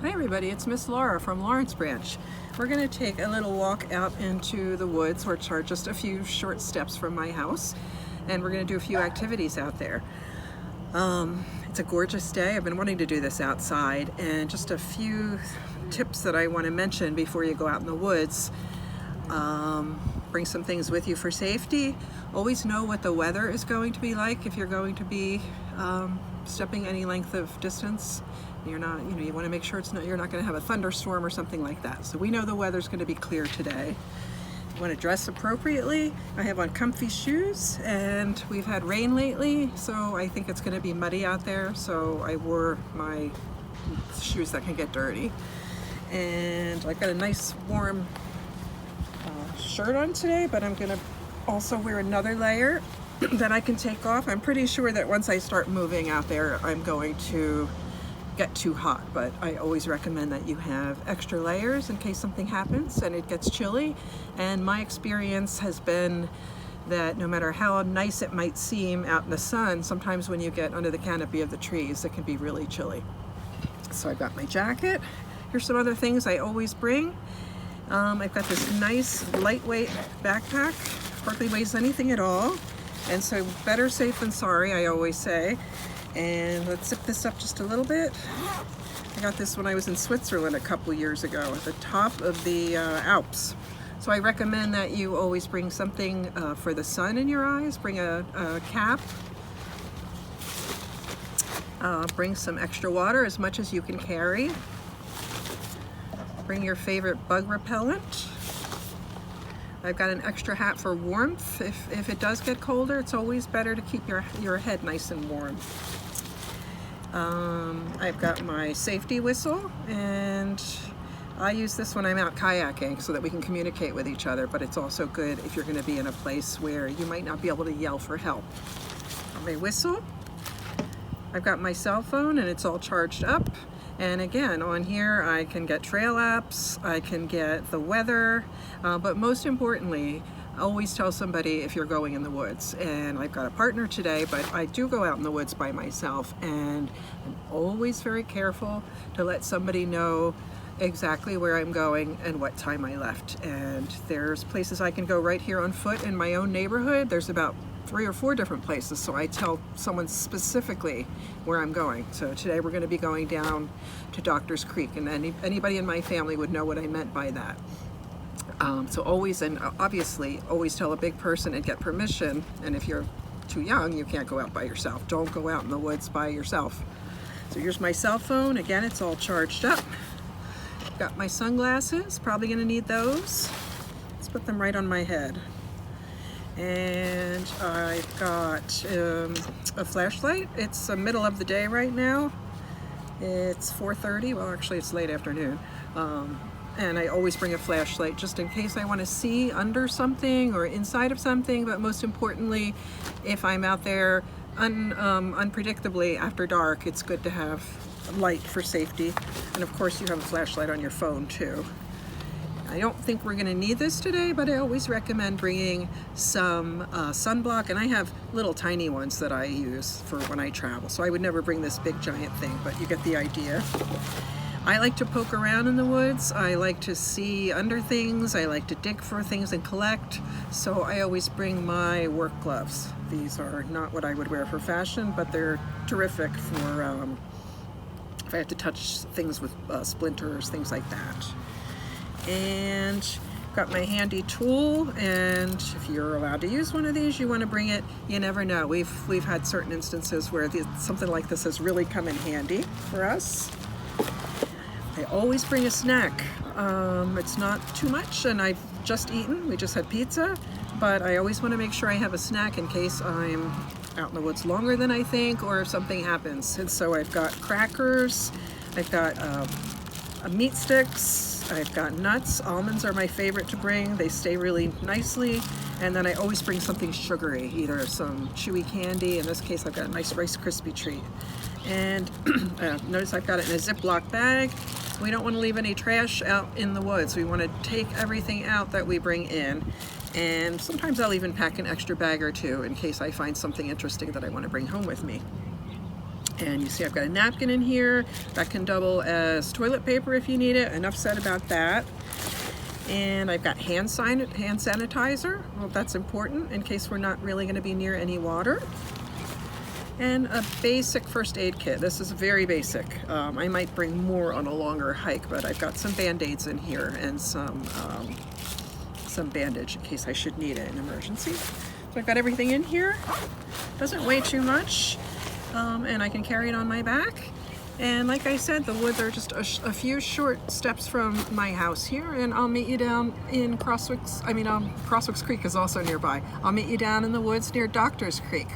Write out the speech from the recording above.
Hi everybody, it's Miss Laura from Lawrence Branch. We're going to take a little walk out into the woods, which are just a few short steps from my house, and we're going to do a few activities out there. It's a gorgeous day. I've been wanting to do this outside, and just a few tips that I want to mention before you go out in the woods. Bring some things with you for safety. Always know what the weather is going to be like if you're going to be stepping any length of distance. You're not, you want to make sure you're not going to have a thunderstorm or something like that. So we know the weather's going to be clear today. You want to dress appropriately. I have on comfy shoes, and we've had rain lately, so I think it's going to be muddy out there. So I wore my shoes that can get dirty. And I've got a nice warm shirt on today, but I'm going to also wear another layer that I can take off. I'm pretty sure that once I start moving out there, I'm going to get too hot, but I always recommend that you have extra layers in case something happens and it gets chilly. And my experience has been that no matter how nice it might seem out in the sun, sometimes when you get under the canopy of the trees, it can be really chilly. So I've got my jacket. Here's some other things I always bring. I've got this nice lightweight backpack, hardly weighs anything at all, and so better safe than sorry, I always say. And let's zip this up just a little bit. I got this when I was in Switzerland a couple years ago at the top of the Alps. So I recommend that you always bring something for the sun in your eyes. Bring a cap. Bring some extra water, as much as you can carry. Bring your favorite bug repellent. I've got an extra hat for warmth. If it does get colder, it's always better to keep your head nice and warm. I've got my safety whistle, and I use this when I'm out kayaking so that we can communicate with each other, but it's also good if you're going to be in a place where you might not be able to yell for help. My whistle. I've got my cell phone, and it's all charged up. And again, on here I can get trail apps, I can get the weather, but most importantly, always tell somebody if you're going in the woods. And I've got a partner today, but I do go out in the woods by myself, and I'm always very careful to let somebody know exactly where I'm going and what time I left. And there's places I can go right here on foot in my own neighborhood. There's about 3 or 4 different places, so I tell someone specifically where I'm going. So today we're going to be going down to Doctor's Creek, and anybody in my family would know what I meant by that. So always, and obviously, always tell a big person and get permission. And if you're too young, you can't go out by yourself. Don't go out in the woods by yourself. So here's my cell phone. Again, it's all charged up. Got my sunglasses, probably going to need those. Let's put them right on my head. And I've got a flashlight. It's the middle of the day right now. It's 4:30. Well, actually, it's late afternoon. And I always bring a flashlight just in case I want to see under something or inside of something. But most importantly, if I'm out there unpredictably after dark, it's good to have light for safety. And of course, you have a flashlight on your phone too. I don't think we're going to need this today, but I always recommend bringing some sunblock, and I have little tiny ones that I use for when I travel. So I would never bring this big giant thing, but you get the idea. I like to poke around in the woods. I like to see under things. I like to dig for things and collect. So I always bring my work gloves. These are not what I would wear for fashion, but they're terrific for if I have to touch things with splinters, things like that. And got my handy tool, and if you're allowed to use one of these, you want to bring it. You never know. We've had certain instances where something like this has really come in handy for us. I always bring a snack. It's not too much, and I've just eaten. We just had pizza, but I always want to make sure I have a snack in case I'm out in the woods longer than I think, or if something happens. And so I've got crackers, I've got meat sticks, I've got nuts. Almonds are my favorite to bring. They stay really nicely. And then I always bring something sugary, either some chewy candy. In this case, I've got a nice Rice Krispie treat. And notice I've got it in a Ziploc bag. We don't want to leave any trash out in the woods. We want to take everything out that we bring in. And sometimes I'll even pack an extra bag or two in case I find something interesting that I want to bring home with me. And you see I've got a napkin in here that can double as toilet paper if you need it. Enough said about that. And I've got hand sanitizer. Well, that's important in case we're not really going to be near any water. And a basic first aid kit. This is very basic. I might bring more on a longer hike, but I've got some Band-Aids in here and some bandage in case I should need it in emergency. So I've got everything in here. Doesn't weigh too much, and I can carry it on my back. And like I said, the woods are just a few short steps from my house here, and I'll meet you down in Crosswicks Creek is also nearby. I'll meet you down in the woods near Doctors Creek.